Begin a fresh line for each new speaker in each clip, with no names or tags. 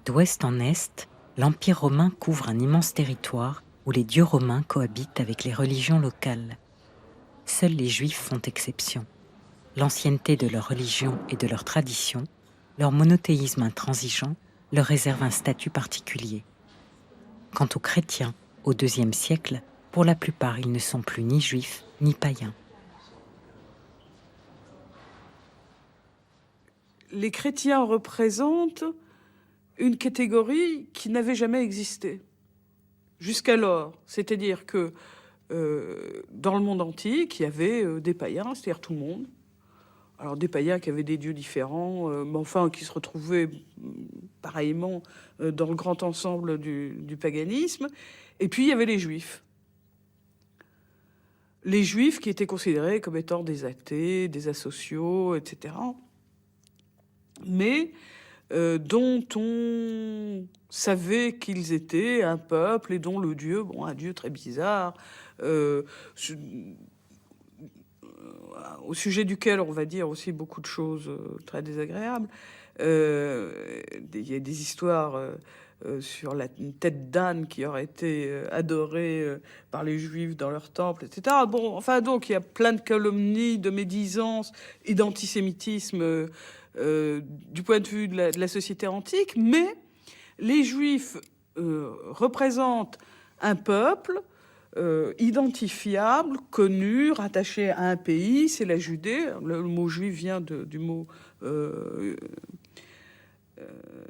D'ouest en est, l'Empire romain couvre un immense territoire où les dieux romains cohabitent avec les religions locales. Seuls les Juifs font exception. L'ancienneté de leur religion et de leur tradition, leur monothéisme intransigeant, leur réserve un statut particulier. Quant aux chrétiens, au IIe siècle, pour la plupart, ils ne sont plus ni juifs ni païens.
Les chrétiens représentent une catégorie qui n'avait jamais existé jusqu'alors. C'est-à-dire que dans le monde antique, il y avait des païens, c'est-à-dire tout le monde. Alors des païens qui avaient des dieux différents, mais enfin qui se retrouvaient pareillement dans le grand ensemble du paganisme. Et puis il y avait les juifs. Les juifs qui étaient considérés comme étant des athées, des asociaux, etc. Mais dont on savait qu'ils étaient un peuple et dont le dieu, bon, un dieu très bizarre, au sujet duquel on va dire aussi beaucoup de choses très désagréables. Il y a des histoires sur une tête d'âne qui aurait été adorée par les Juifs dans leur temple, etc. Bon, enfin, donc, il y a plein de calomnies, de médisances et d'antisémitisme du point de vue de la société antique, mais les Juifs représentent un peuple identifiable, connu, rattaché à un pays, c'est la Judée. Le mot juif vient du mot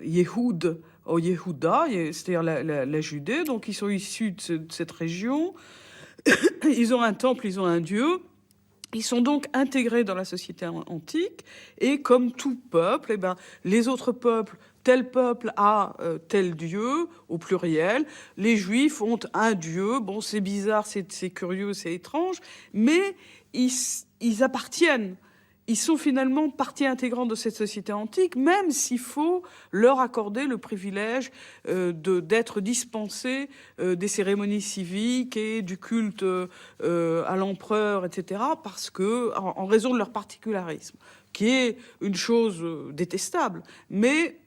Yehoud au Yehuda, c'est-à-dire la Judée. Donc ils sont issus de cette région. Ils ont un temple, ils ont un dieu. Ils sont donc intégrés dans la société antique. Et comme tout peuple, eh ben, les autres peuples, tel peuple a tel dieu, au pluriel. Les Juifs ont un dieu. Bon, c'est bizarre, c'est curieux, c'est étrange. Mais ils appartiennent. Ils sont finalement partie intégrante de cette société antique, même s'il faut leur accorder le privilège d'être dispensés des cérémonies civiques et du culte à l'empereur, etc., parce que, en raison de leur particularisme, qui est une chose détestable, mais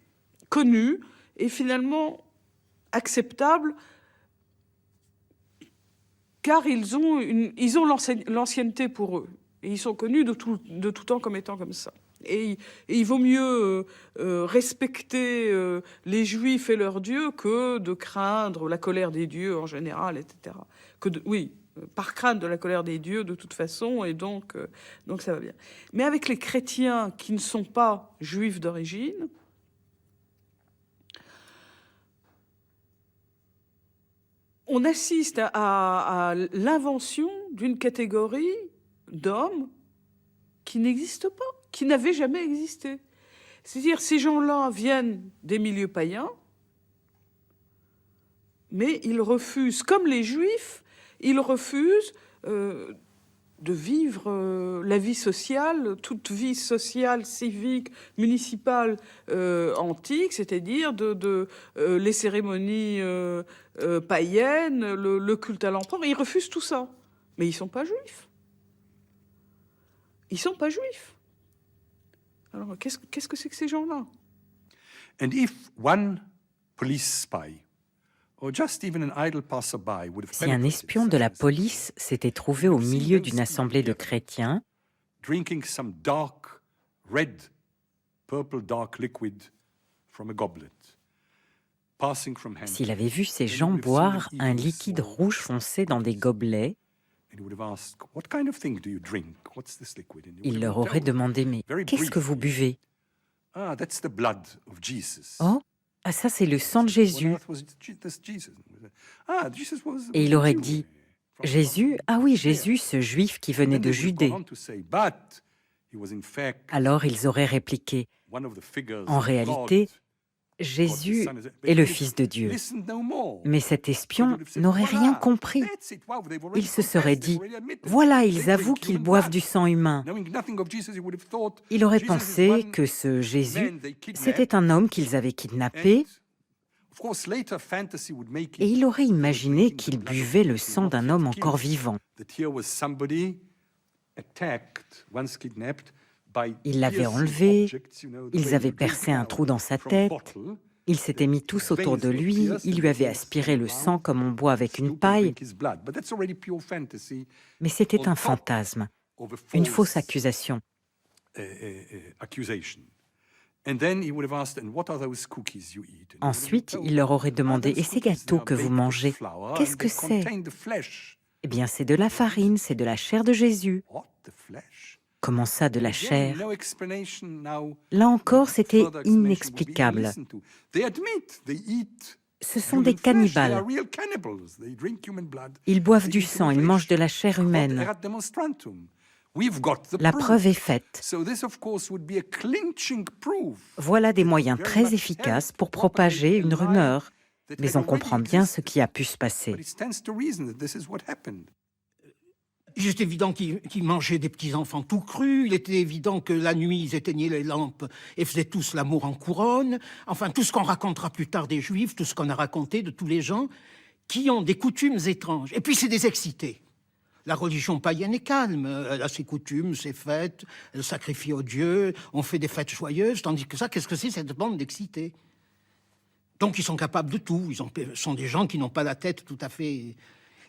connue et finalement acceptable, car ils ont l'ancienneté pour eux. Et ils sont connus de tout temps comme étant comme ça. Et il vaut mieux respecter les Juifs et leurs dieux que de craindre la colère des dieux en général, etc. Oui, par crainte de la colère des dieux de toute façon, et donc ça va bien. Mais avec les chrétiens qui ne sont pas juifs d'origine, on assiste à l'invention d'une catégorie d'hommes qui n'existent pas, qui n'avaient jamais existé. C'est-à-dire, ces gens-là viennent des milieux païens, mais ils refusent, comme les Juifs, ils refusent de vivre la vie sociale, toute vie sociale, civique, municipale antique, c'est-à-dire les cérémonies païennes, le culte à l'empereur. Ils refusent tout ça. Mais ils ne sont pas juifs. Ils ne sont pas juifs. Alors, qu'est-ce que c'est que ces gens-là?
And if one police spy or just even an idle passerby would have
Si un espion de la police s'était trouvé au milieu d'une assemblée de chrétiens,
drinking some dark red, purple dark liquid from a goblet, passing from hand,
s'il avait vu ces gens boire un liquide rouge foncé dans des gobelets,
and he would have asked, "What kind of thing do you drink? What's this liquid?" And he
il
would
leur
have
aurait
told,
demandé « Mais
very
qu'est-ce que vous
briefly,
buvez ?»«
"Ah, that's the blood of Jesus."
Oh, ah ça c'est le sang de
What on
Jésus.
earth was this Jesus? Ah, Jesus was
Et il
a
aurait
Jew
dit
from
« Jésus, ah oui, Jésus, ce juif qui venait
Then
de
they would have
Judée.
gone on to say, but he was in » fact
Alors ils auraient répliqué
one of the figures
« En
of
réalité,
God.
Jésus
God the Son
est le
But
Fils de Dieu. »
listen no more.
Mais cet espion n'aurait
Voilà,
rien compris.
that's it. Wow, they've already
Il se
confessed,
serait
they've
dit
already admitted.
« Voilà,
They
ils avouent
drink
qu'ils
human
boivent
blood.
du sang humain. »
Knowing nothing of Jesus, he would have thought
Il aurait
Jesus is
pensé
one
que ce Jésus,
man they kidnapped,
c'était un homme qu'ils avaient kidnappé,
and of course, later fantasy would make
et
it
il aurait
that they were
imaginé
drinking the
qu'il
blood of
buvait le
people
sang
not
d'un
yet
homme
killed.
encore vivant.
That here was somebody attacked, once kidnapped, by
Ils l'avaient
piercing
enlevé,
objects, the way
ils
you
avaient
drink
percé un
now
trou dans sa
from a
tête,
bottle,
Ils s'étaient mis tous autour de lui, ils lui avaient aspiré le sang comme on boit avec une paille, mais c'était un fantasme, une fausse accusation. Ensuite, il leur aurait demandé « Et ces gâteaux que vous mangez, qu'est-ce que c'est ?» Eh bien, c'est de la farine, c'est de la chair de Jésus. Comment ça, de la chair? Là encore, c'était inexplicable. Ce sont des cannibales. Ils boivent du sang, ils mangent de la chair humaine. La preuve est faite. Voilà des moyens très efficaces pour propager une rumeur. Mais on comprend bien ce qui a pu se passer.
Il est évident qu'ils mangeaient des petits-enfants tout crus. Il était évident que la nuit, ils éteignaient les lampes et faisaient tous l'amour en couronne. Enfin, tout ce qu'on racontera plus tard des Juifs, tout ce qu'on a raconté de tous les gens qui ont des coutumes étranges. Et puis, c'est des excités. La religion païenne est calme. Elle a ses coutumes, ses fêtes, elle sacrifie aux dieux, on fait des fêtes joyeuses. Tandis que ça, qu'est-ce que c'est cette bande d'excités? Donc, ils sont capables de tout. Ils sont des gens qui n'ont pas la tête tout à fait...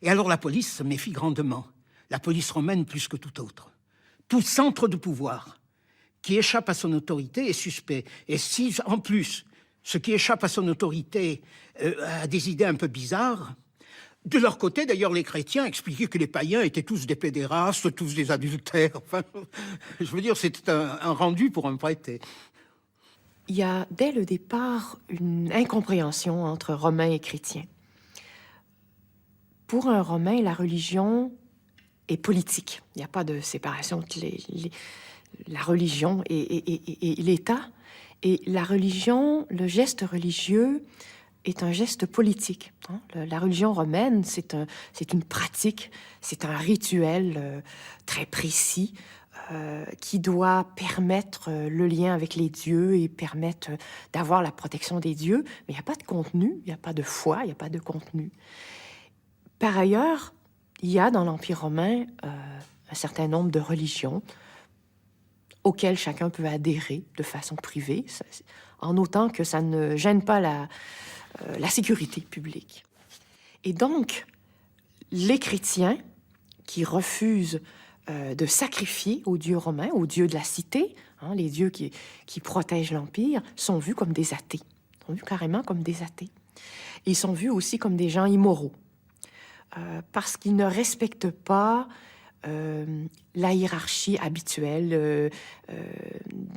Et alors, la police se méfie grandement. La police romaine plus que tout autre. Tout centre de pouvoir qui échappe à son autorité est suspect. Et si, en plus, ce qui échappe à son autorité a des idées un peu bizarres, de leur côté, d'ailleurs, les chrétiens expliquaient que les païens étaient tous des pédérastes, tous des adultères. Enfin, je veux dire, c'était un rendu pour un prêtre.
Il y a, dès le départ, une incompréhension entre Romains et chrétiens. Pour un Romain, la religion est politique. Il n'y a pas de séparation entre la religion et l'État. Et la religion, le geste religieux est un geste politique. La religion romaine, c'est une pratique, c'est un rituel très précis qui doit permettre le lien avec les dieux et permettre d'avoir la protection des dieux. Mais il n'y a pas de contenu, il n'y a pas de foi, il n'y a pas de contenu. Par ailleurs, il y a dans l'Empire romain un certain nombre de religions auxquelles chacun peut adhérer de façon privée, en autant que ça ne gêne pas la sécurité publique. Et donc, les chrétiens qui refusent de sacrifier aux dieux romains, aux dieux de la cité, les dieux qui protègent l'Empire, sont vus comme des athées, sont vus carrément comme des athées. Ils sont vus aussi comme des gens immoraux. Parce qu'ils ne respectent pas la hiérarchie habituelle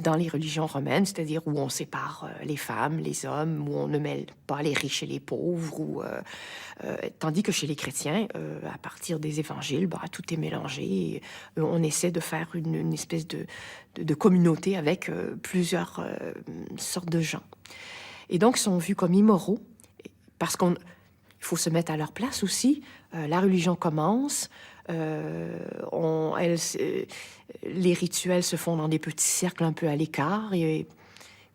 dans les religions romaines, c'est-à-dire où on sépare les femmes, les hommes, où on ne mêle pas les riches et les pauvres, tandis que chez les chrétiens, à partir des évangiles, tout est mélangé. Et, on essaie de faire une espèce de communauté avec plusieurs sortes de gens. Et donc, ils sont vus comme immoraux, parce qu'il faut se mettre à leur place aussi. La religion commence, les rituels se font dans des petits cercles un peu à l'écart, et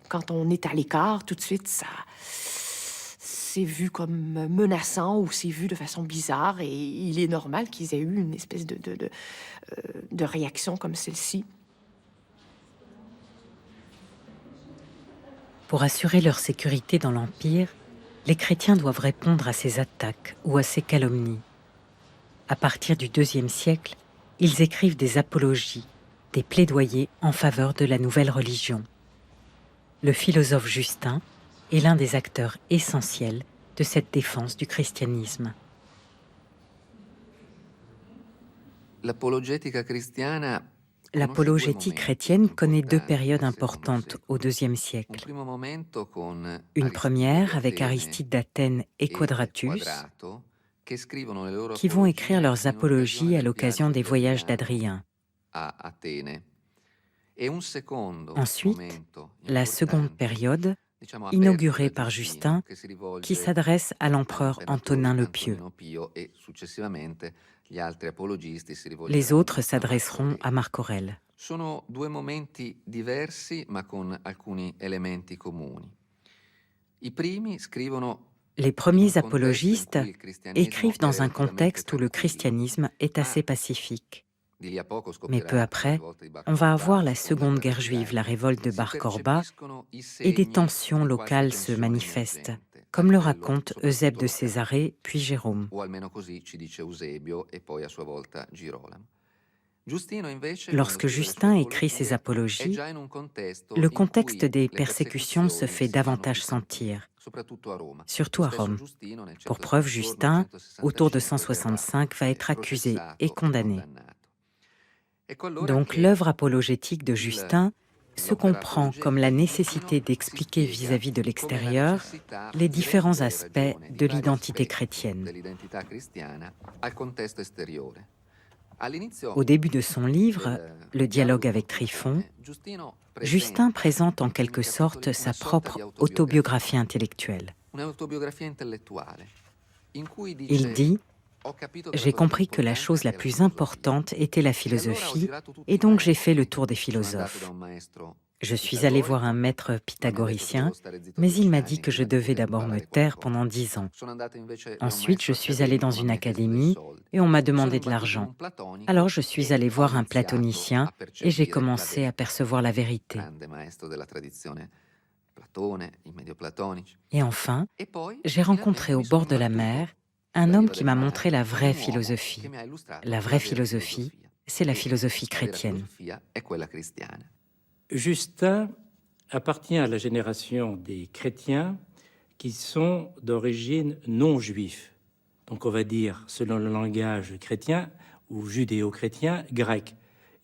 quand on est à l'écart, tout de suite, c'est vu comme menaçant ou c'est vu de façon bizarre, et il est normal qu'ils aient eu une espèce de réaction comme celle-ci.
Pour assurer leur sécurité dans l'Empire, les chrétiens doivent répondre à ces attaques ou à ces calomnies. À partir du IIe siècle, ils écrivent des apologies, des plaidoyers en faveur de la nouvelle religion. Le philosophe Justin est l'un des acteurs essentiels de cette défense du christianisme. L'apologétique chrétienne connaît deux périodes importantes au IIe siècle. Une première avec Aristide d'Athènes et Quadratus, qui vont écrire leurs apologies à l'occasion des voyages d'Adrien. Ensuite, la seconde période, inaugurée par Justin, qui s'adresse à l'empereur Antonin le Pieux. Les autres s'adresseront à Marc Aurèle. Les premiers apologistes écrivent dans un contexte où le christianisme est assez pacifique. Mais peu après, on va avoir la Seconde Guerre juive, la révolte de Bar Korba, et des tensions locales se manifestent, comme le racontent Eusèbe de Césarée puis Jérôme. Lorsque Justin écrit ses apologies, le contexte des persécutions se fait davantage sentir, surtout à Rome. Pour preuve, Justin, autour de 165, va être accusé et condamné. Donc l'œuvre apologétique de Justin se comprend comme la nécessité d'expliquer vis-à-vis de l'extérieur les différents aspects de l'identité chrétienne. Au début de son livre, Le dialogue avec Tryphon, Justin présente en quelque sorte sa propre autobiographie intellectuelle. Il dit « J'ai compris que la chose la plus importante était la philosophie, et donc j'ai fait le tour des philosophes. Je suis allé voir un maître pythagoricien, mais il m'a dit que je devais d'abord me taire pendant 10 ans. Ensuite, je suis allé dans une académie et on m'a demandé de l'argent. Alors je suis allé voir un platonicien et j'ai commencé à percevoir la vérité. Et enfin, j'ai rencontré au bord de la mer un homme qui m'a montré la vraie philosophie. La vraie philosophie, c'est la philosophie chrétienne. »
Justin appartient à la génération des chrétiens qui sont d'origine non juive. Donc on va dire, selon le langage chrétien ou judéo-chrétien, grec.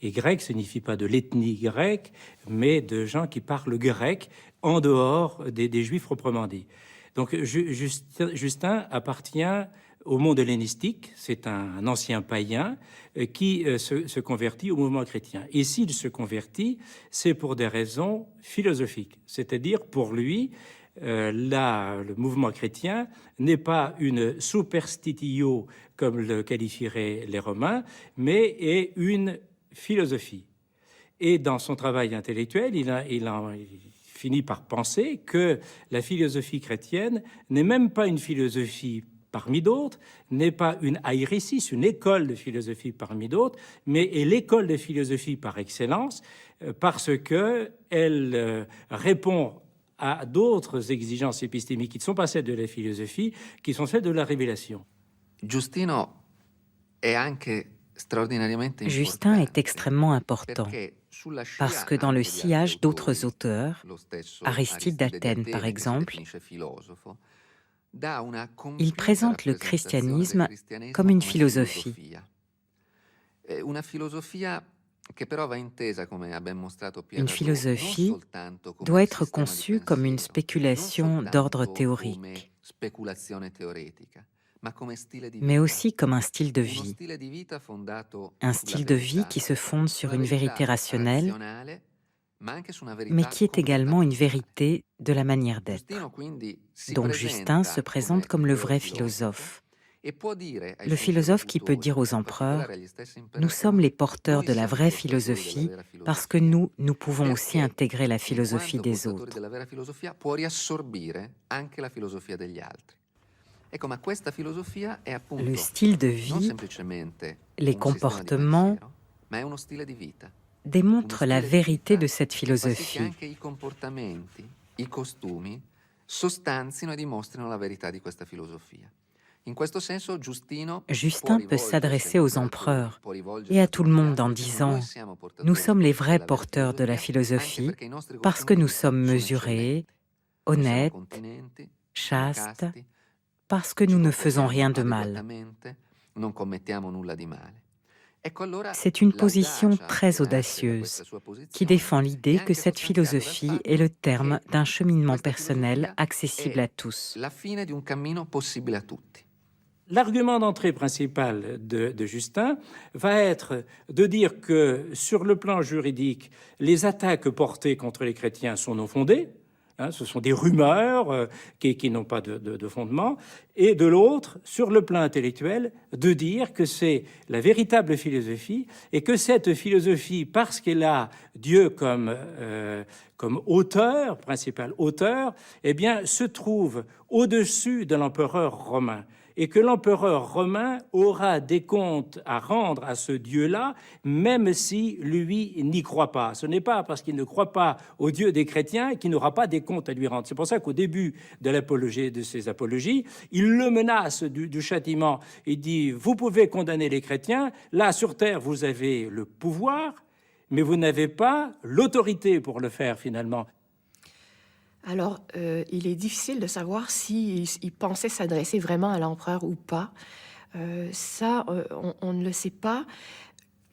Et grec signifie pas de l'ethnie grecque, mais de gens qui parlent grec en dehors des juifs proprement dit. Donc Justin appartient au monde hellénistique, c'est un ancien païen qui se convertit au mouvement chrétien. Et s'il se convertit, c'est pour des raisons philosophiques. C'est-à-dire, pour lui, le mouvement chrétien n'est pas une superstitio, comme le qualifieraient les Romains, mais est une philosophie. Et dans son travail intellectuel, il finit par penser que la philosophie chrétienne n'est même pas une philosophie parmi d'autres, n'est pas une airesis, une école de philosophie parmi d'autres, mais est l'école de philosophie par excellence, parce qu'elle répond à d'autres exigences épistémiques qui ne sont pas celles de la philosophie, qui sont celles de la révélation.
Justin est extrêmement important, parce que dans le sillage d'autres auteurs, Aristide d'Athènes par exemple, il présente le christianisme comme une philosophie. Une philosophie doit être conçue comme une spéculation d'ordre théorique, mais aussi comme un style de vie. Un style de vie qui se fonde sur une vérité rationnelle, mais qui est également une vérité de la manière d'être. Donc Justin se présente comme le vrai philosophe. Le philosophe qui peut dire aux empereurs « Nous sommes les porteurs de la vraie philosophie parce que nous pouvons aussi intégrer la philosophie des autres. » Le style de vie, les comportements démontrent la vérité de cette philosophie. Justin peut s'adresser aux empereurs et à tout le monde en disant « Nous sommes les vrais porteurs de la philosophie parce que nous sommes mesurés, honnêtes, chastes, parce que nous ne faisons rien de mal. » C'est une position très audacieuse qui défend l'idée que cette philosophie est le terme d'un cheminement personnel accessible à tous.
L'argument d'entrée principal de Justin va être de dire que, sur le plan juridique, les attaques portées contre les chrétiens sont non fondées. Ce sont des rumeurs qui n'ont pas de fondement. Et de l'autre, sur le plan intellectuel, de dire que c'est la véritable philosophie et que cette philosophie, parce qu'elle a Dieu comme comme auteur, principal auteur, eh bien, se trouve au-dessus de l'empereur romain, et que l'empereur romain aura des comptes à rendre à ce Dieu-là, même si lui n'y croit pas. Ce n'est pas parce qu'il ne croit pas au Dieu des chrétiens qu'il n'aura pas des comptes à lui rendre. C'est pour ça qu'au début de l'apologie, de ses apologies, il le menace du châtiment. Il dit, vous pouvez condamner les chrétiens, là sur terre vous avez le pouvoir, mais vous n'avez pas l'autorité pour le faire finalement.
Alors, il est difficile de savoir s'il pensait s'adresser vraiment à l'empereur ou pas. On ne le sait pas.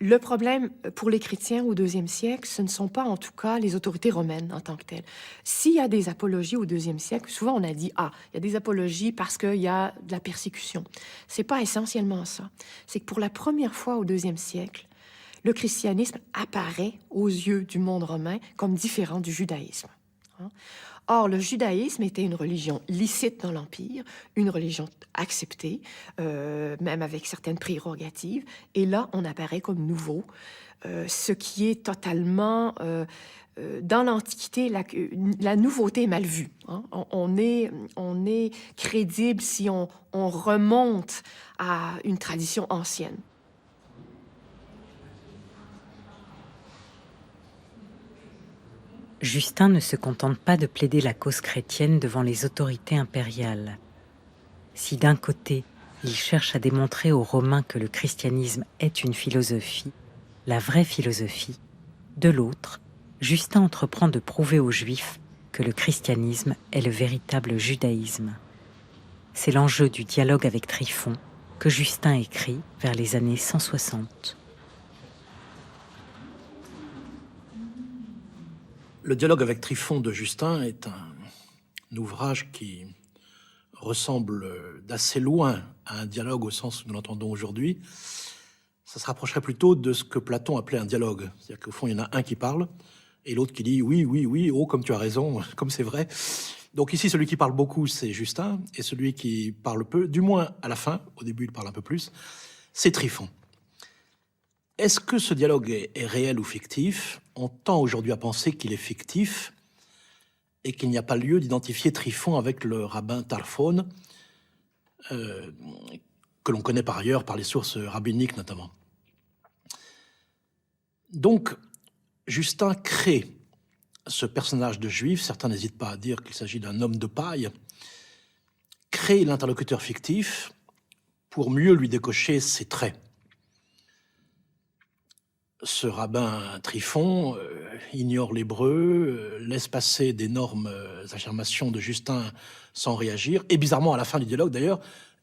Le problème pour les chrétiens au IIe siècle, ce ne sont pas en tout cas les autorités romaines en tant que telles. S'il y a des apologies au IIe siècle, souvent on a dit « Ah, il y a des apologies parce qu'il y a de la persécution ». C'est pas essentiellement ça. C'est que pour la première fois au IIe siècle, le christianisme apparaît aux yeux du monde romain comme différent du judaïsme. Or, le judaïsme était une religion licite dans l'Empire, une religion acceptée, même avec certaines prérogatives. Et là, on apparaît comme nouveau, ce qui est totalement... dans l'Antiquité, la nouveauté est mal vue. On est crédible si on remonte à une tradition ancienne.
Justin ne se contente pas de plaider la cause chrétienne devant les autorités impériales. Si d'un côté, il cherche à démontrer aux Romains que le christianisme est une philosophie, la vraie philosophie, de l'autre, Justin entreprend de prouver aux Juifs que le christianisme est le véritable judaïsme. C'est l'enjeu du dialogue avec Tryphon que Justin écrit vers les années 160.
Le dialogue avec Tryphon de Justin est un ouvrage qui ressemble d'assez loin à un dialogue au sens où nous l'entendons aujourd'hui. Ça se rapprocherait plutôt de ce que Platon appelait un dialogue. C'est-à-dire qu'au fond, il y en a un qui parle et l'autre qui dit « oui, oui, oui, oh, comme tu as raison, comme c'est vrai ». Donc ici, celui qui parle beaucoup, c'est Justin, et celui qui parle peu, du moins à la fin, au début il parle un peu plus, c'est Tryphon. Est-ce que ce dialogue est réel ou fictif? On tend aujourd'hui à penser qu'il est fictif et qu'il n'y a pas lieu d'identifier Tryphon avec le rabbin Tarfon, que l'on connaît par ailleurs par les sources rabbiniques notamment. Donc, Justin crée ce personnage de juif, certains n'hésitent pas à dire qu'il s'agit d'un homme de paille, crée l'interlocuteur fictif pour mieux lui décocher ses traits. Ce rabbin Tryphon ignore l'hébreu, laisse passer d'énormes affirmations de Justin sans réagir, et bizarrement, à la fin du dialogue d'ailleurs,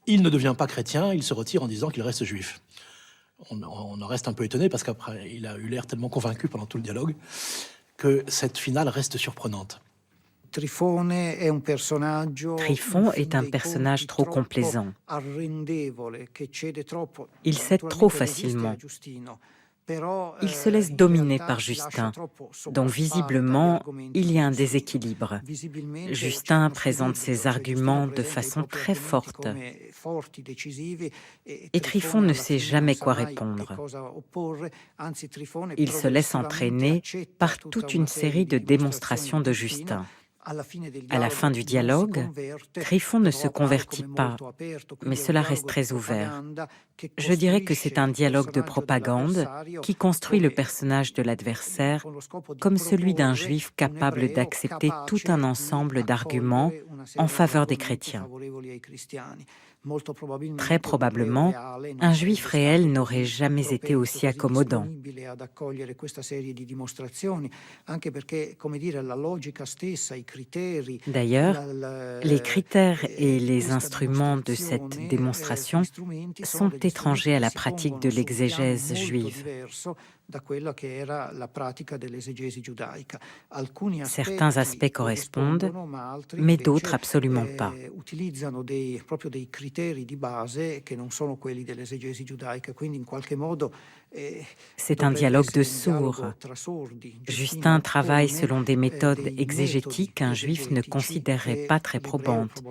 il ne devient pas chrétien, il se retire en disant qu'il reste juif. On en reste un peu étonné parce qu'après, il a eu l'air tellement convaincu pendant tout le dialogue que cette finale reste surprenante.
Tryphon est un personnage trop complaisant. Il cède trop facilement. Il se laisse dominer par Justin, donc visiblement, il y a un déséquilibre. Justin présente ses arguments de façon très forte. Et Tryphon ne sait jamais quoi répondre. Il se laisse entraîner par toute une série de démonstrations de Justin. À la fin du dialogue, Tryphon ne se convertit pas, mais cela reste très ouvert. Je dirais que c'est un dialogue de propagande qui construit le personnage de l'adversaire comme celui d'un juif capable d'accepter tout un ensemble d'arguments en faveur des chrétiens. Très probablement, un juif réel n'aurait jamais été aussi accommodant. D'ailleurs, les critères et les instruments de cette démonstration sont étrangers à la pratique de l'exégèse juive. Certains aspects correspondent, mais d'autres absolument pas. C'est un dialogue de sourds. Justin travaille selon des méthodes exégétiques qu'un juif ne considérerait pas très probantes,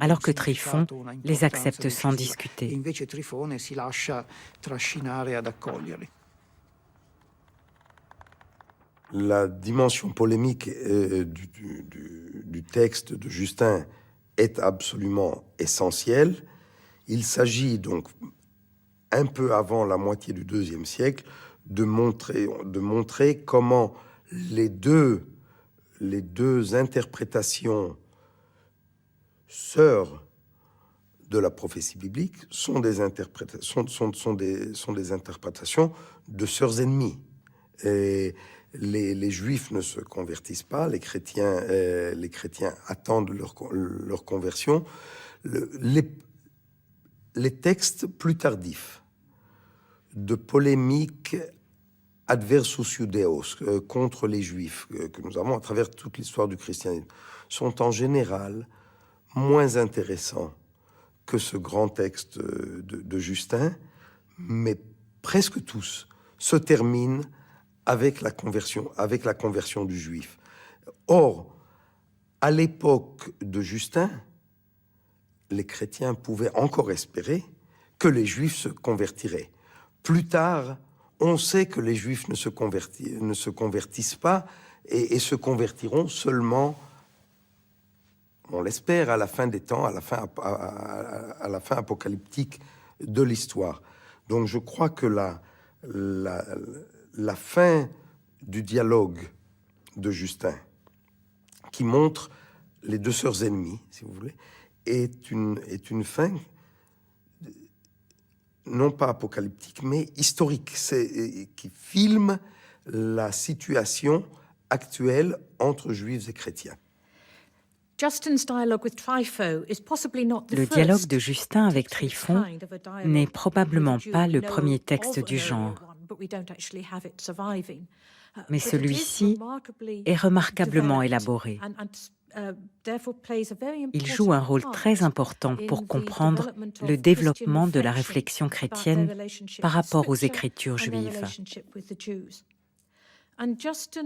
alors que Tryphon les accepte sans discuter.
La dimension polémique du texte de Justin est absolument essentielle. Il s'agit donc, un peu avant la moitié du IIe siècle, de montrer comment les deux interprétations sœurs de la prophétie biblique sont des interprétations de sœurs ennemies. Et les Juifs ne se convertissent pas, les chrétiens attendent leur conversion. Les textes plus tardifs de polémique adversus judaeos, contre les Juifs, que nous avons à travers toute l'histoire du christianisme, sont en général moins intéressants que ce grand texte de Justin, mais presque tous se terminent avec la conversion du Juif. Or, à l'époque de Justin, les chrétiens pouvaient encore espérer que les Juifs se convertiraient. Plus tard, on sait que les Juifs ne se convertissent pas et se convertiront seulement, on l'espère, à la fin des temps, à la fin apocalyptique de l'histoire. Donc je crois que la fin du dialogue de Justin, qui montre les deux sœurs ennemies, si vous voulez, est une fin non pas apocalyptique, mais historique, qui filme la situation actuelle entre Juifs et chrétiens.
Le dialogue de Justin avec Tryphon n'est probablement pas le premier texte du genre, mais celui-ci est remarquablement élaboré. Il joue un rôle très important pour comprendre le développement de la réflexion chrétienne par rapport aux Écritures juives.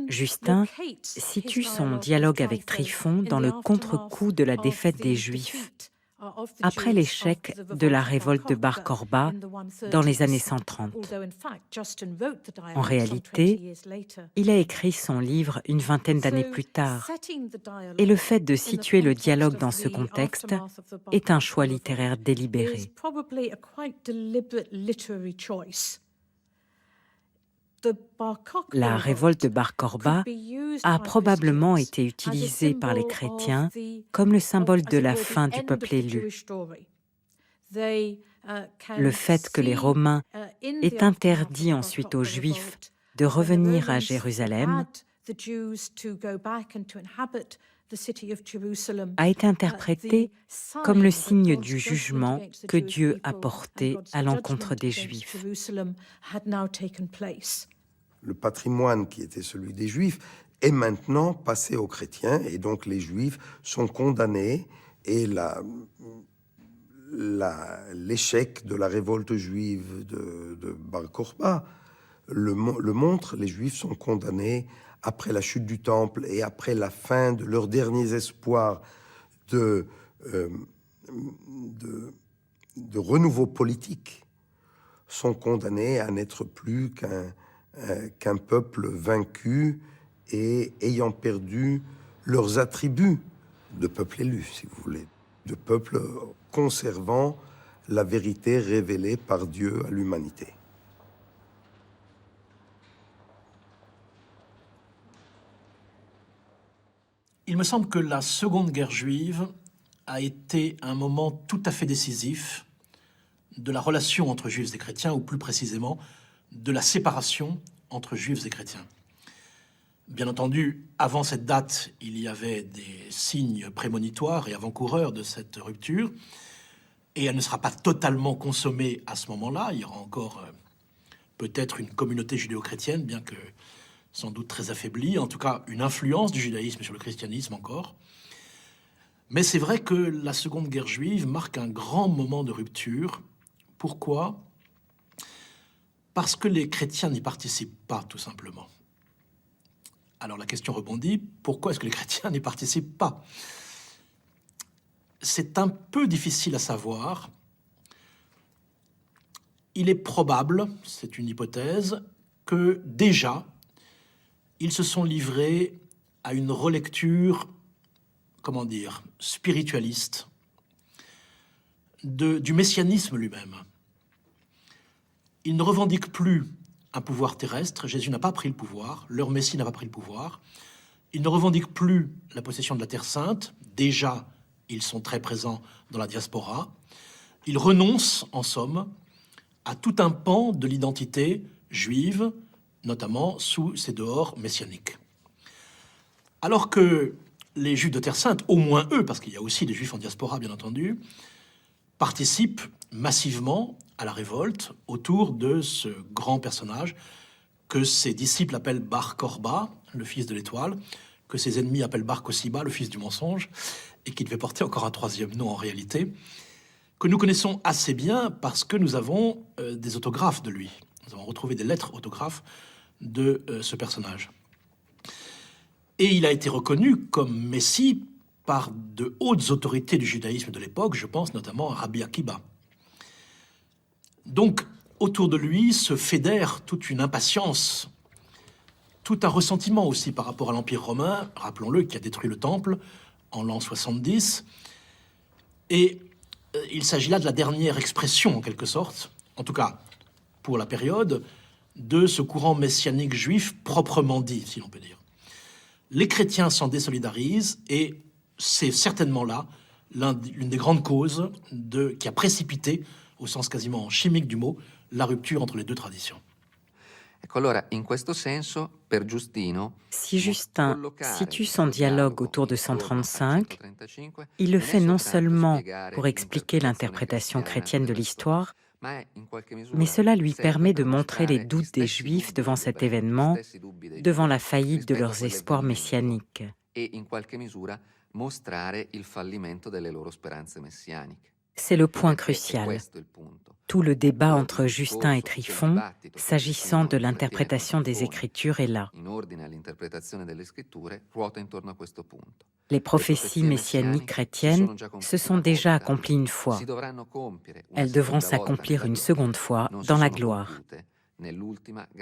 Justin situe son dialogue avec Tryphon dans le contre-coup de la défaite des Juifs, après l'échec de la révolte de Bar Korba dans les années 130. En réalité, il a écrit son livre une vingtaine d'années plus tard, et le fait de situer le dialogue dans ce contexte est un choix littéraire délibéré. La révolte de Bar Korba a probablement été utilisée par les chrétiens comme le symbole de la fin du peuple élu. Le fait que les Romains aient interdit ensuite aux Juifs de revenir à Jérusalem a été interprété comme le signe du jugement que Dieu a porté à l'encontre des Juifs.
Le patrimoine qui était celui des Juifs est maintenant passé aux chrétiens, et donc les Juifs sont condamnés, et l'échec de la révolte juive de Bar Korba le montre. Les Juifs sont condamnés après la chute du temple et après la fin de leurs derniers espoirs de renouveau politique, sont condamnés à n'être plus qu'un peuple vaincu et ayant perdu leurs attributs de peuple élu, si vous voulez, de peuple conservant la vérité révélée par Dieu à l'humanité.
Il me semble que la Seconde Guerre juive a été un moment tout à fait décisif de la relation entre juifs et chrétiens, ou plus précisément, de la séparation entre juifs et chrétiens. Bien entendu, avant cette date, il y avait des signes prémonitoires et avant-coureurs de cette rupture, et elle ne sera pas totalement consommée à ce moment-là. Il y aura encore peut-être une communauté judéo-chrétienne, bien que sans doute très affaiblie, en tout cas une influence du judaïsme sur le christianisme encore. Mais c'est vrai que la Seconde Guerre juive marque un grand moment de rupture. Pourquoi ? Parce que les chrétiens n'y participent pas, tout simplement. Alors la question rebondit, pourquoi est-ce que les chrétiens n'y participent pas ? C'est un peu difficile à savoir. Il est probable, c'est une hypothèse, que déjà ils se sont livrés à une relecture, comment dire, spiritualiste du messianisme lui-même. Ils ne revendiquent plus un pouvoir terrestre. Jésus n'a pas pris le pouvoir, leur Messie n'a pas pris le pouvoir. Ils ne revendiquent plus la possession de la Terre Sainte. Déjà, ils sont très présents dans la diaspora. Ils renoncent, en somme, à tout un pan de l'identité juive, notamment sous ces dehors messianiques. Alors que les Juifs de Terre Sainte, au moins eux, parce qu'il y a aussi des Juifs en diaspora, bien entendu, participent massivement à la révolte autour de ce grand personnage que ses disciples appellent Bar Korba, le fils de l'étoile, que ses ennemis appellent Bar Kosiba, le fils du mensonge, et qui devait porter encore un troisième nom en réalité, que nous connaissons assez bien parce que nous avons des autographes de lui. Nous avons retrouvé des lettres autographes de ce personnage. Et il a été reconnu comme Messie par de hautes autorités du judaïsme de l'époque, je pense notamment à Rabbi Akiba. Donc, autour de lui se fédère toute une impatience, tout un ressentiment aussi par rapport à l'Empire romain, rappelons-le, qui a détruit le Temple en l'an 70. Et il s'agit là de la dernière expression, en quelque sorte, en tout cas pour la période, de ce courant messianique juif proprement dit, si l'on peut dire. Les chrétiens s'en désolidarisent et c'est certainement là l'une des grandes causes qui a précipité, au sens quasiment chimique du mot, la rupture entre les deux traditions.
Si Justin situe son dialogue autour de 135, il le fait non seulement pour expliquer l'interprétation chrétienne de l'histoire, mais cela lui permet de montrer les doutes des Juifs devant cet événement, devant la faillite de leurs espoirs messianiques. C'est le point crucial. Tout le débat entre Justin et Tryphon, s'agissant de l'interprétation des Écritures, est là. Les prophéties messianiques chrétiennes se sont déjà accomplies une fois. Elles devront s'accomplir une seconde fois dans la gloire.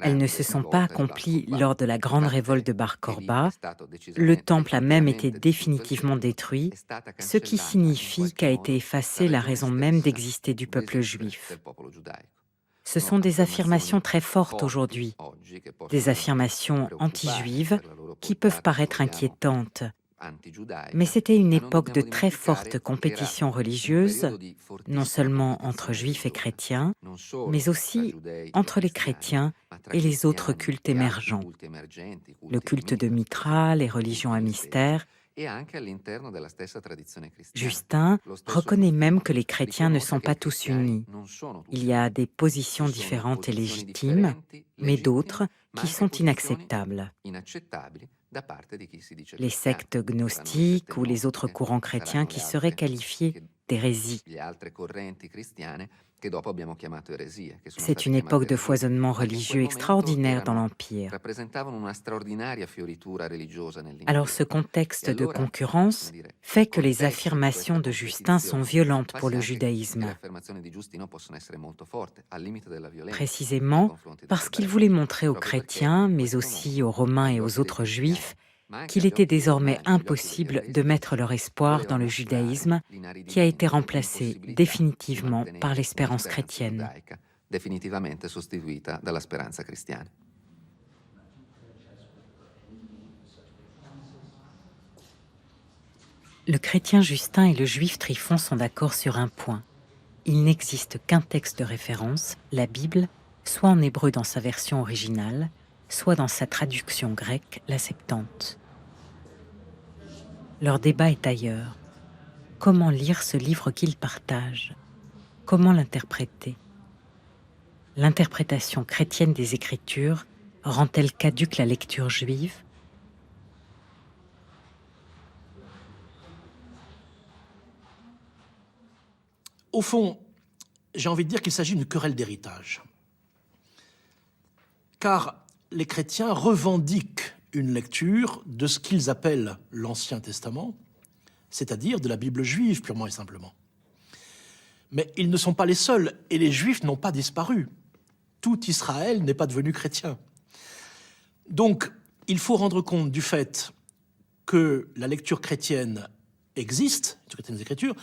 Elles ne se sont pas accomplies lors de la grande révolte de Bar Korba. Le temple a même été définitivement détruit, ce qui signifie qu'a été effacée la raison même d'exister du peuple juif. Ce sont des affirmations très fortes aujourd'hui, des affirmations anti-juives qui peuvent paraître inquiétantes. Mais c'était une époque de très forte compétition religieuse, non seulement entre juifs et chrétiens, mais aussi entre les chrétiens et les autres cultes émergents. Le culte de Mithra, les religions à mystère. Justin reconnaît même que les chrétiens ne sont pas tous unis. Il y a des positions différentes et légitimes, mais d'autres qui sont inacceptables. Les sectes gnostiques ou les autres courants chrétiens qui seraient qualifiés d'hérésie. C'est une époque de foisonnement religieux extraordinaire dans l'Empire. Alors ce contexte de concurrence fait que les affirmations de Justin sont violentes pour le judaïsme. Précisément parce qu'il voulait montrer aux chrétiens, mais aussi aux Romains et aux autres juifs, qu'il était désormais impossible de mettre leur espoir dans le judaïsme qui a été remplacé définitivement par l'espérance chrétienne. Le chrétien Justin et le juif Tryphon sont d'accord sur un point. Il n'existe qu'un texte de référence, la Bible, soit en hébreu dans sa version originale, soit dans sa traduction grecque, la Septante. Leur débat est ailleurs. Comment lire ce livre qu'ils partagent? Comment l'interpréter? L'interprétation chrétienne des Écritures rend-elle caduque la lecture juive?
Au fond, j'ai envie de dire qu'il s'agit d'une querelle d'héritage. Car les chrétiens revendiquent une lecture de ce qu'ils appellent l'Ancien Testament, c'est-à-dire de la Bible juive, purement et simplement. Mais ils ne sont pas les seuls, et les Juifs n'ont pas disparu. Tout Israël n'est pas devenu chrétien. Donc, il faut rendre compte du fait que la lecture chrétienne existe, la lecture chrétienne des Écritures,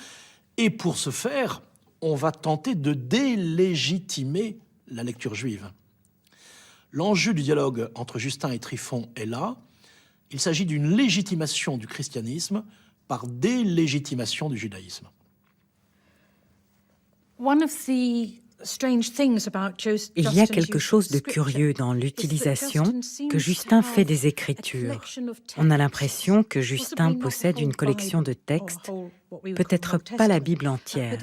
et pour ce faire, on va tenter de délégitimer la lecture juive. L'enjeu du dialogue entre Justin et Tryphon est là. Il s'agit d'une légitimation du christianisme par délégitimation du judaïsme.
Il y a quelque chose de curieux dans l'utilisation que Justin fait des Écritures. On a l'impression que Justin possède une collection de textes, peut-être pas la Bible entière,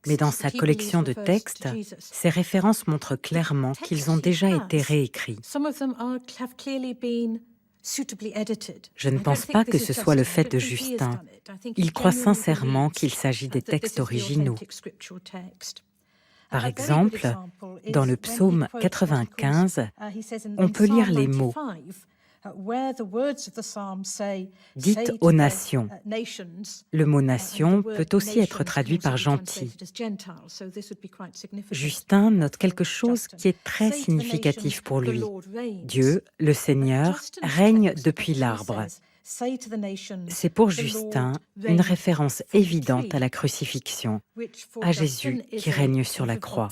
mais dans sa collection de textes, ces références montrent clairement qu'ils ont déjà été réécrits. Je ne pense pas que ce soit le fait de Justin. Il croit sincèrement qu'il s'agit des textes originaux. Par exemple, dans le psaume 95, on peut lire les mots « Dites aux nations ». Le mot « nation » peut aussi être traduit par « gentil ». Justin note quelque chose qui est très significatif pour lui. Dieu, le Seigneur, règne depuis l'arbre. C'est pour Justin une référence évidente à la crucifixion, à Jésus qui règne sur la croix.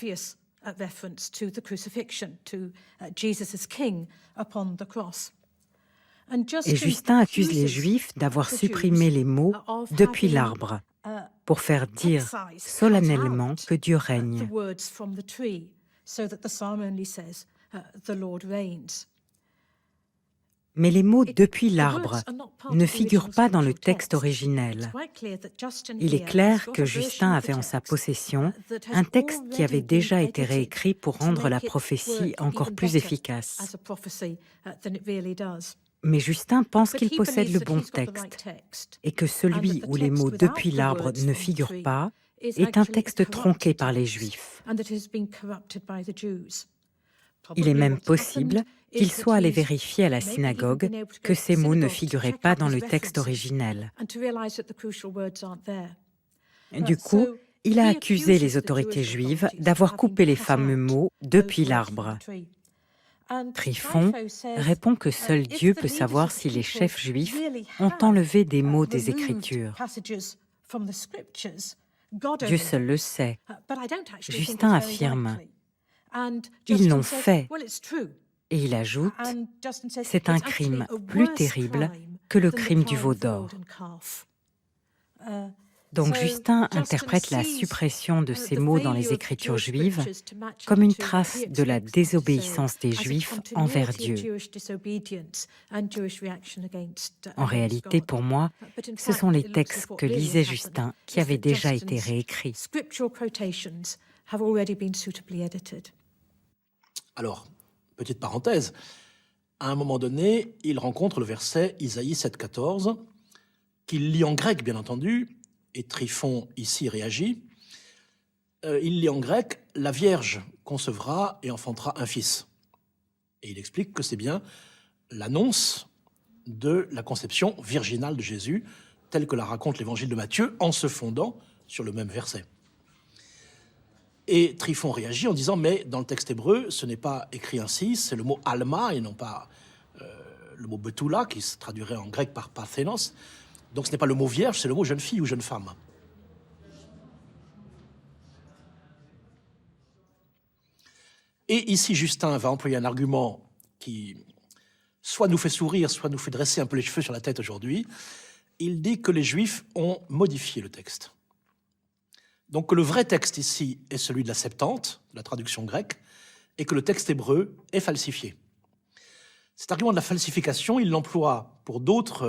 Et Justin accuse les Juifs d'avoir supprimé les mots « depuis l'arbre » pour faire dire solennellement que Dieu règne. Mais les mots « depuis l'arbre » ne figurent pas dans le texte originel. Il est clair que Justin avait en sa possession un texte qui avait déjà été réécrit pour rendre la prophétie encore plus efficace. Mais Justin pense qu'il possède le bon texte et que celui où les mots « depuis l'arbre » ne figurent pas est un texte tronqué par les Juifs. Il est même possible qu'il soit allé vérifier à la synagogue que ces mots ne figuraient pas dans le texte originel. Du coup, il a accusé les autorités juives d'avoir coupé les fameux mots « depuis l'arbre ». Tryphon répond que seul Dieu peut savoir si les chefs juifs ont enlevé des mots des Écritures. Dieu seul le sait. Justin affirme « Ils l'ont fait ». Et il ajoute « C'est un crime plus terrible que le crime du veau d'or ». Donc Justin interprète la suppression de ces mots dans les Écritures juives comme une trace de la désobéissance des Juifs envers Dieu. En réalité, pour moi, ce sont les textes que lisait Justin qui avaient déjà été réécrits.
Alors, petite parenthèse, à un moment donné, il rencontre le verset Isaïe 7,14, qu'il lit en grec, bien entendu, et Tryphon ici réagit. Il lit en grec « La Vierge concevra et enfantera un fils ». Et il explique que c'est bien l'annonce de la conception virginale de Jésus, telle que la raconte l'évangile de Matthieu, en se fondant sur le même verset. Et Tryphon réagit en disant « Mais dans le texte hébreu, ce n'est pas écrit ainsi, c'est le mot « alma » et non pas le mot « betula » qui se traduirait en grec par « parthenos ». Donc ce n'est pas le mot « vierge », c'est le mot « jeune fille » ou « jeune femme ». Et ici, Justin va employer un argument qui soit nous fait sourire, soit nous fait dresser un peu les cheveux sur la tête aujourd'hui. Il dit que les Juifs ont modifié le texte. Donc que le vrai texte ici est celui de la Septante, la traduction grecque, et que le texte hébreu est falsifié. Cet argument de la falsification, il l'emploie pour d'autres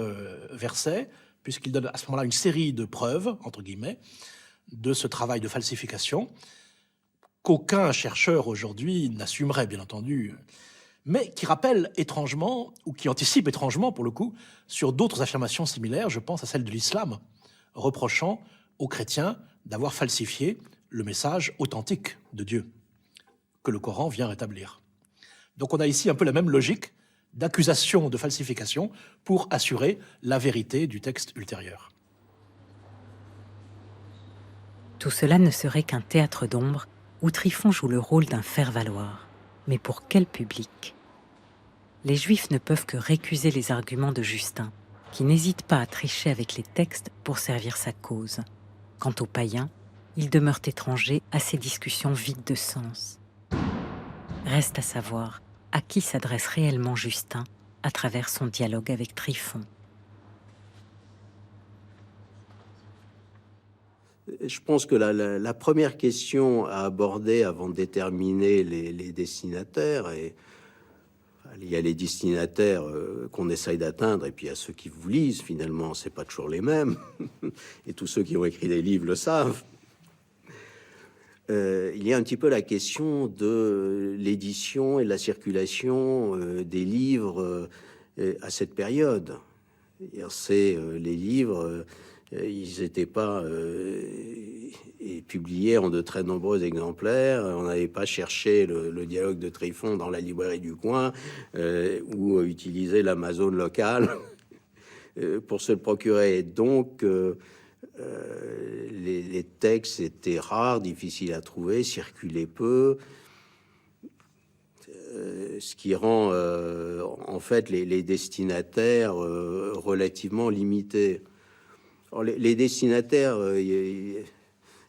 versets, puisqu'il donne à ce moment-là une série de preuves, entre guillemets, de ce travail de falsification, qu'aucun chercheur aujourd'hui n'assumerait, bien entendu, mais qui rappelle étrangement, ou qui anticipe étrangement, pour le coup, sur d'autres affirmations similaires, je pense à celle de l'islam, reprochant aux chrétiens d'avoir falsifié le message authentique de Dieu, que le Coran vient rétablir. Donc on a ici un peu la même logique d'accusation de falsification pour assurer la vérité du texte ultérieur.
Tout cela ne serait qu'un théâtre d'ombre où Tryphon joue le rôle d'un faire-valoir. Mais pour quel public ? les Juifs ne peuvent que récuser les arguments de Justin, qui n'hésite pas à tricher avec les textes pour servir sa cause. Quant aux païens, ils demeurent étrangers à ces discussions vides de sens. Reste à savoir à qui s'adresse réellement Justin à travers son dialogue avec Tryphon.
Je pense que la première question à aborder avant de déterminer les destinataires, et il y a les destinataires qu'on essaye d'atteindre, et puis il y a ceux qui vous lisent, finalement, c'est pas toujours les mêmes, et tous ceux qui ont écrit des livres le savent. Il y a un petit peu la question de l'édition et de la circulation des livres à cette période. C'est les livres... ils n'étaient pas publiés en de très nombreux exemplaires. On n'avait pas cherché le dialogue de Tryphon dans la librairie du coin ou utilisé l'Amazon local pour se le procurer. Donc, les textes étaient rares, difficiles à trouver, circulaient peu. Ce qui rend en fait les destinataires relativement limités. Alors, les destinataires, il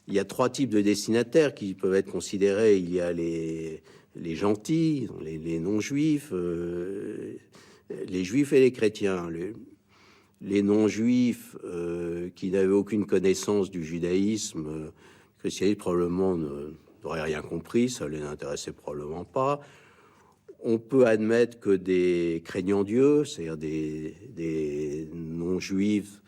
y a trois types de destinataires qui peuvent être considérés. Il y a les gentils, les non-juifs, les juifs et les chrétiens. Les non-juifs qui n'avaient aucune connaissance du judaïsme, le christianisme probablement n'auraient rien compris, ça les intéressait probablement pas. On peut admettre que des craignants Dieu, c'est-à-dire des non-juifs,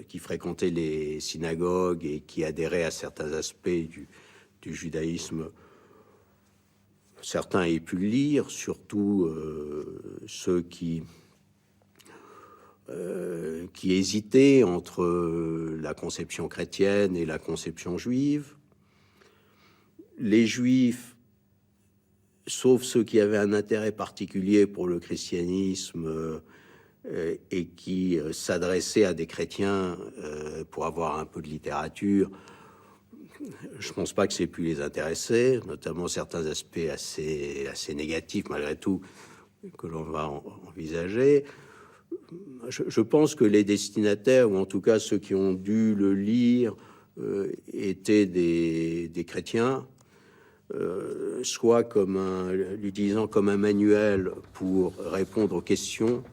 qui fréquentaient les synagogues et qui adhéraient à certains aspects du judaïsme. Certains aient pu le lire, surtout ceux qui hésitaient entre la conception chrétienne et la conception juive. Les juifs, sauf ceux qui avaient un intérêt particulier pour le christianisme, et qui s'adressait à des chrétiens pour avoir un peu de littérature, je pense pas que c'est pu les intéresser, notamment certains aspects assez négatifs malgré tout que l'on va envisager. Je pense que les destinataires, ou en tout cas ceux qui ont dû le lire, étaient des chrétiens, soit l'utilisant comme un manuel pour répondre aux questions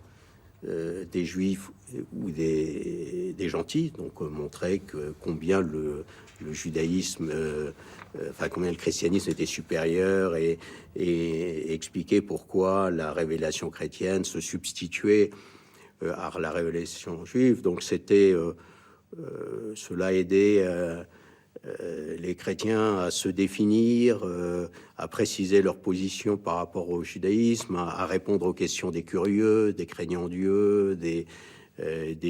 des juifs ou des gentils, donc montrer combien le judaïsme, combien le christianisme était supérieur et expliquer pourquoi la révélation chrétienne se substituait à la révélation juive. Donc cela aidait les chrétiens à se définir, à préciser leur position par rapport au judaïsme, à répondre aux questions des curieux, des craignants Dieu, des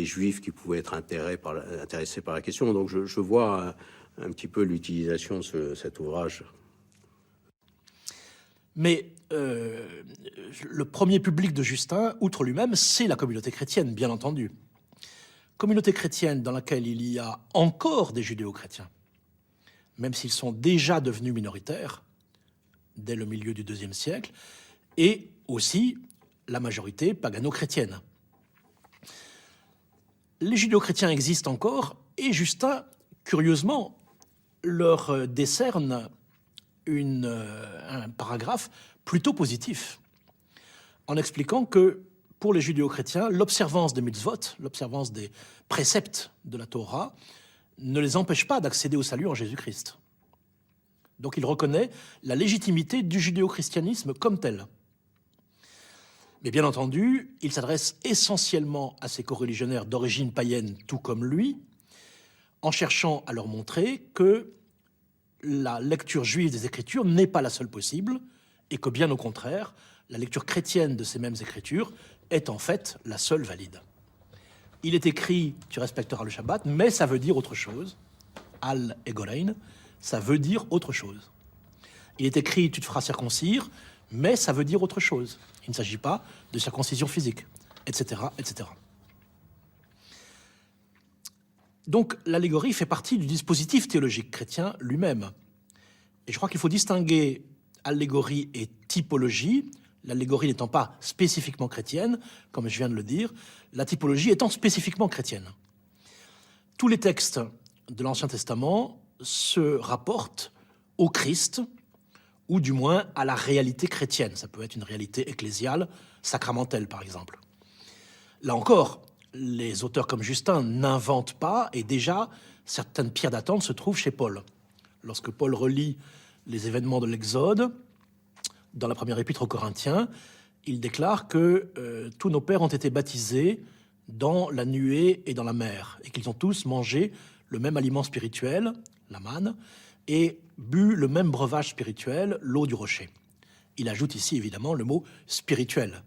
juifs qui pouvaient être intéressés par la question. Donc je vois un petit peu l'utilisation de cet ouvrage.
Mais le premier public de Justin, outre lui-même, c'est la communauté chrétienne, bien entendu. Communauté chrétienne dans laquelle il y a encore des judéo-chrétiens, même s'ils sont déjà devenus minoritaires dès le milieu du IIe siècle, et aussi la majorité pagano-chrétienne. Les judéo-chrétiens existent encore, et Justin, curieusement, leur décerne un paragraphe plutôt positif, en expliquant que pour les judéo-chrétiens, l'observance des mitzvot, l'observance des préceptes de la Torah, ne les empêche pas d'accéder au salut en Jésus-Christ. Donc il reconnaît la légitimité du judéo-christianisme comme tel. Mais bien entendu, il s'adresse essentiellement à ses coreligionnaires d'origine païenne, tout comme lui, en cherchant à leur montrer que la lecture juive des Écritures n'est pas la seule possible, et que bien au contraire, la lecture chrétienne de ces mêmes Écritures est en fait la seule valide. Il est écrit « tu respecteras le Shabbat », mais ça veut dire autre chose. « Al egorein », ça veut dire autre chose. Il est écrit « tu te feras circoncire », mais ça veut dire autre chose. Il ne s'agit pas de circoncision physique, etc., etc. Donc l'allégorie fait partie du dispositif théologique chrétien lui-même. Et je crois qu'il faut distinguer allégorie et typologie. l'allégorie n'étant pas spécifiquement chrétienne, comme je viens de le dire, la typologie étant spécifiquement chrétienne. Tous les textes de l'Ancien Testament se rapportent au Christ, ou du moins à la réalité chrétienne. Ça peut être une réalité ecclésiale, sacramentelle par exemple. Là encore, les auteurs comme Justin n'inventent pas, et déjà, certaines pierres d'attente se trouvent chez Paul. Lorsque Paul relit les événements de l'Exode, dans la première épître aux Corinthiens, il déclare que tous nos pères ont été baptisés dans la nuée et dans la mer, et qu'ils ont tous mangé le même aliment spirituel, la manne, et bu le même breuvage spirituel, l'eau du rocher. Il ajoute ici évidemment le mot spirituel.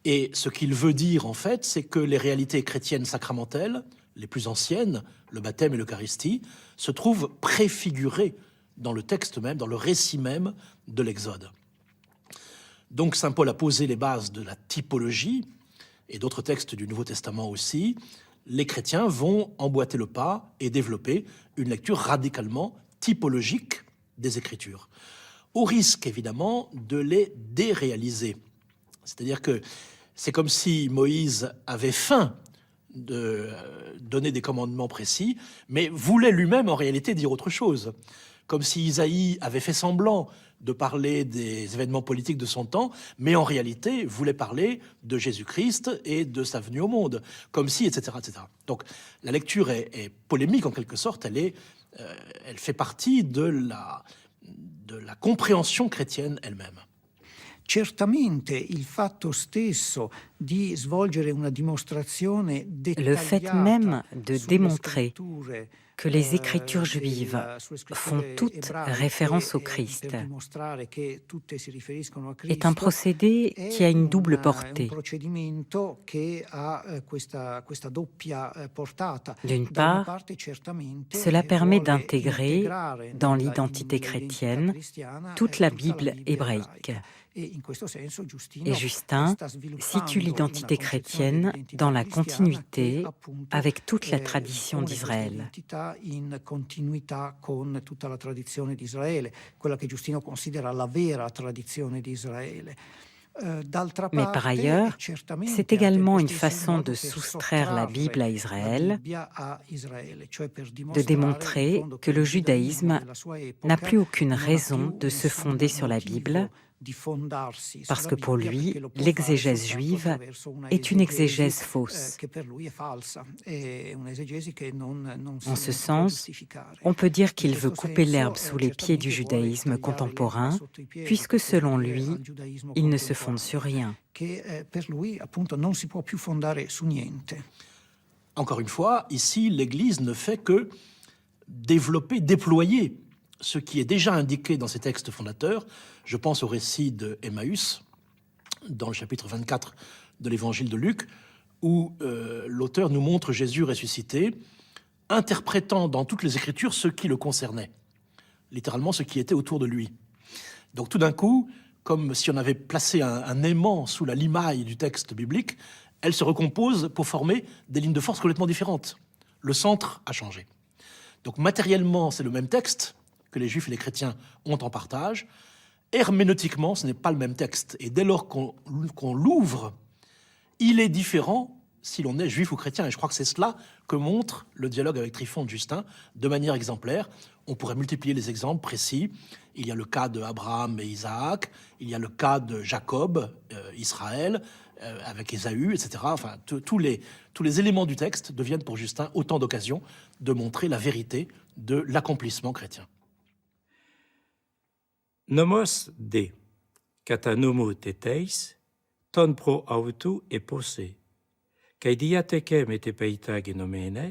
Et ce qu'il veut dire en fait, c'est que les réalités chrétiennes sacramentelles, les plus anciennes, le baptême et l'Eucharistie, se trouvent préfigurées dans le texte même, dans le récit même de l'Exode. Donc saint Paul a posé les bases de la typologie, et d'autres textes du Nouveau Testament aussi. Les chrétiens vont emboîter le pas et développer une lecture radicalement typologique des Écritures, au risque évidemment de les déréaliser. C'est-à-dire que c'est comme si Moïse avait faim de donner des commandements précis, mais voulait lui-même en réalité dire autre chose. Comme si Isaïe avait fait semblant de parler des événements politiques de son temps, mais en réalité voulait parler de Jésus-Christ et de sa venue au monde, comme si, etc. etc. Donc la lecture est polémique en quelque sorte, elle fait partie de la compréhension chrétienne elle-même.
Certamente il fatto stesso di svolgere una dimostrazione
Le fait même de démontrer que les Écritures juives font toutes référence au Christ est un procédé qui a une double portée. D'une part, cela permet d'intégrer dans l'identité chrétienne toute la Bible hébraïque. Et Justin situe l'identité chrétienne dans la continuité avec toute la tradition d'Israël.
In continuità con tutta la tradizione di Israele, quella che Giustino considera la vera tradizione di Israele.
Mais par ailleurs, c'est également une façon de soustraire la Bible à Israël, de démontrer que le judaïsme n'a plus aucune raison de se fonder sur la Bible, parce que pour lui, l'exégèse juive est une exégèse fausse. En ce sens, on peut dire qu'il veut couper l'herbe sous les pieds du judaïsme contemporain, puisque selon lui, il ne se fonde sur rien.
Encore une fois, ici, l'Église ne fait que développer, déployer ce qui est déjà indiqué dans ces textes fondateurs. Je pense au récit de Emmaüs, dans le chapitre 24 de l'évangile de Luc, où l'auteur nous montre Jésus ressuscité, interprétant dans toutes les Écritures ce qui le concernait, littéralement ce qui était autour de lui. Donc tout d'un coup, comme si on avait placé un aimant sous la limaille du texte biblique, elle se recompose pour former des lignes de force complètement différentes. Le centre a changé. Donc matériellement, c'est le même texte que les Juifs et les chrétiens ont en partage. Herméneutiquement, ce n'est pas le même texte. Et dès lors qu'on l'ouvre, il est différent si l'on est juif ou chrétien. Et je crois que c'est cela que montre le dialogue avec Tryphon de Justin de manière exemplaire. On pourrait multiplier les exemples précis. Il y a le cas de Abraham et Isaac, il y a le cas de Jacob, Israël, avec Ésaü, etc. Enfin, tous les éléments du texte deviennent pour Justin autant d'occasions de montrer la vérité de l'accomplissement chrétien.
Nomos de, kata nomo teteis, ton pro autu e posse, kai diateke mete peita genomene,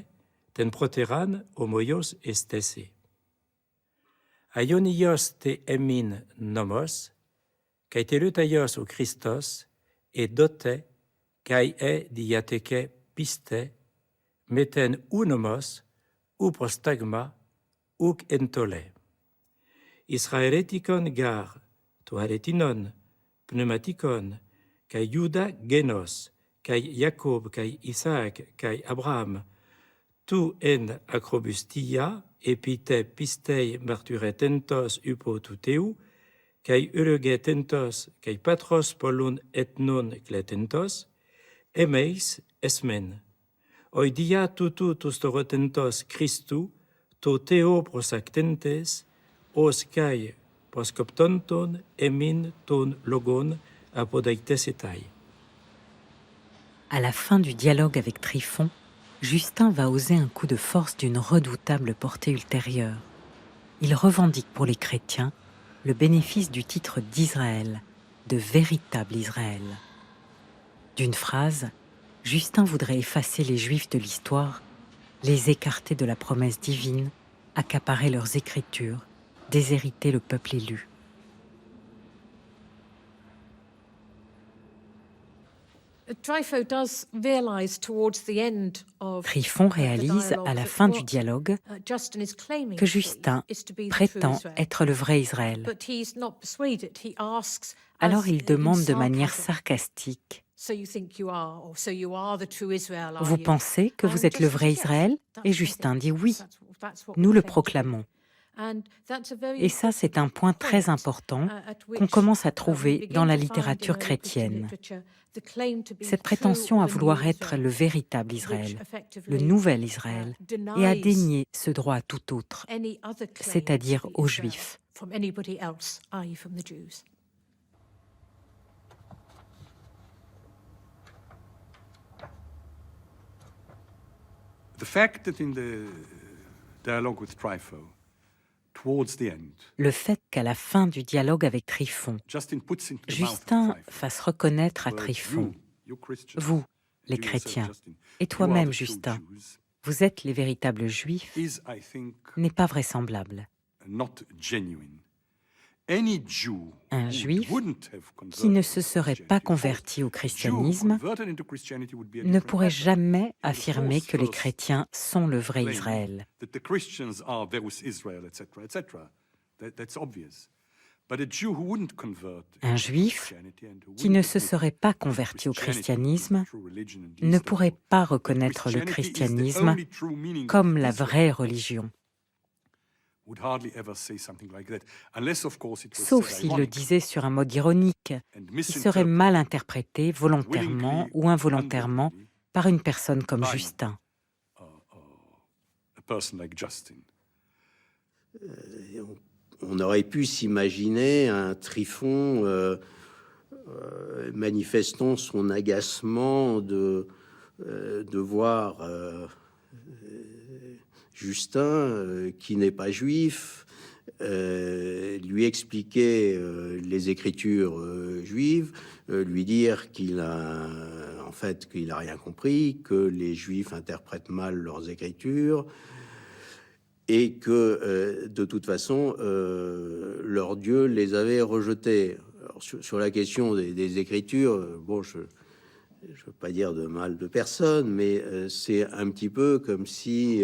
ten proteran homoios estese. Aionios te emin nomos, kai te lutaios o Christos, e dote, kai e diateke piste, meten unomos, ou prostagma, uk entole. Israeletikon gar, toaretinon, pneumatikon, kai Juda genos, kai Jacob, kai Isaac, kai Abraham, tu en acrobustia, epite pistei marturetentos upo tuteu, kai urugetentos, kai patros polun et non kletentos, emeis esmen. Oidia tutu tustorotentos Christu, to theo prosactentes, os kai proscoptonton emin ton logon apodeictes etai.
À la fin du dialogue avec Tryphon, Justin va oser un coup de force d'une redoutable portée ultérieure. Il revendique pour les chrétiens le bénéfice du titre d'Israël, de véritable Israël. D'une phrase, Justin voudrait effacer les Juifs de l'histoire, les écarter de la promesse divine, accaparer leurs écritures, déshériter le peuple élu. Tryphon réalise à la fin du dialogue que Justin prétend être le vrai Israël. Alors il demande de manière sarcastique: vous pensez que vous êtes le vrai Israël? Et Justin dit oui, nous le proclamons. Et ça, c'est un point très important qu'on commence à trouver dans la littérature chrétienne. Cette prétention à vouloir être le véritable Israël, le nouvel Israël, et à dénier ce droit à tout autre, c'est-à-dire aux Juifs.
The fact that in the dialogue with Trypho, towards the end,
Le fait qu'à la fin du dialogue avec Tryphon,
Justin puts into the mouth of
Justin
Trypho
fasse reconnaître à
words,
Tryphon:
you Christians,
vous, les
you yourself,
chrétiens,
Justin,
et
you are
toi-même,
the true
Justin,
Jews,
vous êtes les véritables Juifs,
is, I think,
n'est pas vraisemblable.
not genuine. Any Jew
Un
who
Juif
wouldn't have
qui ne
converted
se
to
serait pas
Christianity,
converti au
Jew who
christianisme
converted into Christianity would be a
ne
different
pourrait
matter.
jamais
He would, of
affirmer
course,
que les
first
chrétiens sont le vrai
claim
Israël.
that the Christians are Verus Israel, etc., etc. That's obvious. But a Jew who wouldn't convert
Un
into
Juif
Christianity and who
qui ne
wouldn't
se
admit
serait pas
that
converti au
Christianity is the
christianisme
true religion and
ne
leads them
pourrait
to-
pas
that
reconnaître le
Christianity is the
christianisme
only true meaning of
comme la
Israel
vraie religion,
would hardly ever say something like that, unless of course it was
sauf
said
s'il le
ironically
disait sur un mode ironique,
and
qui serait mal interprété volontairement
willingly
ou involontairement
unwillingly
par une personne comme
by
Justin.
a person like Justin.
On aurait pu s'imaginer un Tryphon manifestant son agacement de voir Justin, qui n'est pas juif, lui expliquer les écritures juives, lui dire qu'il a en fait qu'il a rien compris, que les juifs interprètent mal leurs écritures et que de toute façon leur Dieu les avait rejetés. Alors, sur la question des écritures, bon, je veux pas dire de mal de personne, mais c'est un petit peu comme si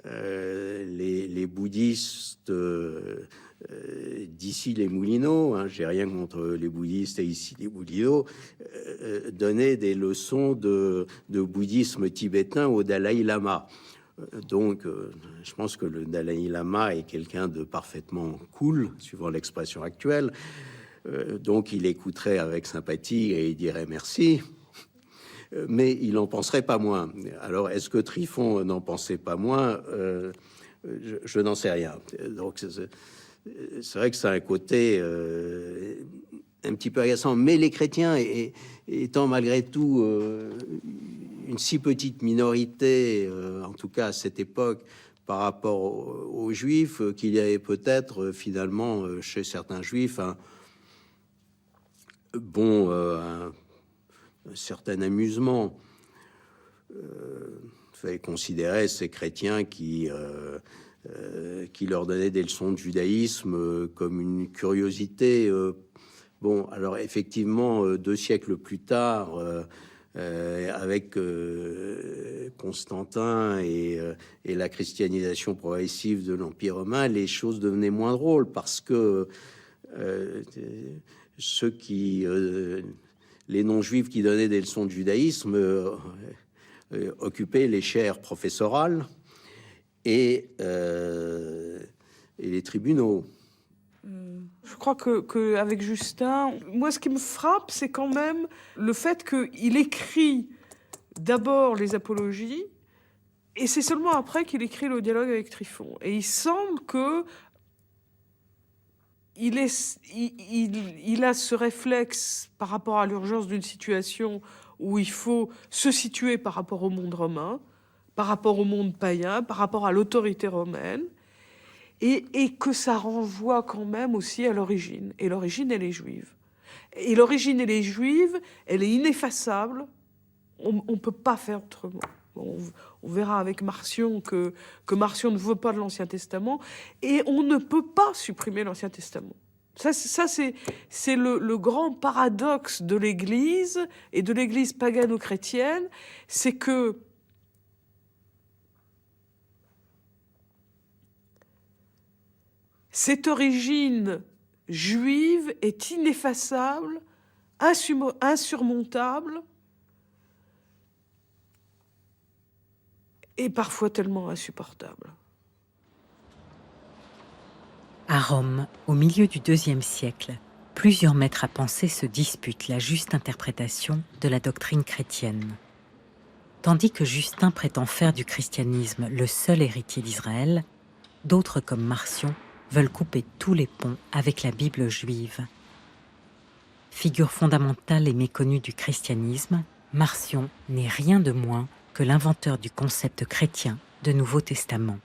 les bouddhistes d'ici les Moulineaux, hein, j'ai rien contre les bouddhistes et ici les Moulineaux, donnaient des leçons de bouddhisme tibétain au Dalai Lama. Donc, je pense que le Dalai Lama est quelqu'un de parfaitement cool, suivant l'expression actuelle. Donc, il écouterait avec sympathie et il dirait merci. Mais il n'en penserait pas moins. Alors, est-ce que Tryphon n'en pensait pas moins? Je n'en sais rien. Donc, c'est vrai que c'est un côté un petit peu agaçant. Mais les chrétiens, étant malgré tout une si petite minorité, en tout cas à cette époque, par rapport aux Juifs, qu'il y avait peut-être finalement chez certains Juifs un certain amusement. Fallait considérer ces chrétiens qui leur donnaient des leçons de judaïsme comme une curiosité. Bon, alors effectivement, 2 siècles plus tard, avec Constantin et la christianisation progressive de l'Empire romain, les choses devenaient moins drôles parce que ceux qui les non-juifs qui donnaient des leçons de judaïsme occupaient les chaires professorales et les tribunaux.
Je crois que avec Justin, moi, ce qui me frappe, c'est quand même le fait qu'il écrit d'abord les apologies, et c'est seulement après qu'il écrit le dialogue avec Tryphon. Et il semble que il a ce réflexe par rapport à l'urgence d'une situation où il faut se situer par rapport au monde romain, par rapport au monde païen, par rapport à l'autorité romaine, et que ça renvoie quand même aussi à l'origine. Et l'origine, elle est juive. Et l'origine, elle est juive, elle est ineffaçable. On ne peut pas faire autrement. On verra avec Marcion que Marcion ne veut pas de l'Ancien Testament, et on ne peut pas supprimer l'Ancien Testament. Ça c'est le grand paradoxe de l'Église, et de l'Église pagano-chrétienne, c'est que cette origine juive est ineffaçable, insurmontable, et parfois tellement insupportable.
À Rome, au milieu du IIe siècle, plusieurs maîtres à penser se disputent la juste interprétation de la doctrine chrétienne. Tandis que Justin prétend faire du christianisme le seul héritier d'Israël, d'autres comme Marcion veulent couper tous les ponts avec la Bible juive. Figure fondamentale et méconnue du christianisme, Marcion n'est rien de moins que l'inventeur du concept chrétien de Nouveau Testament.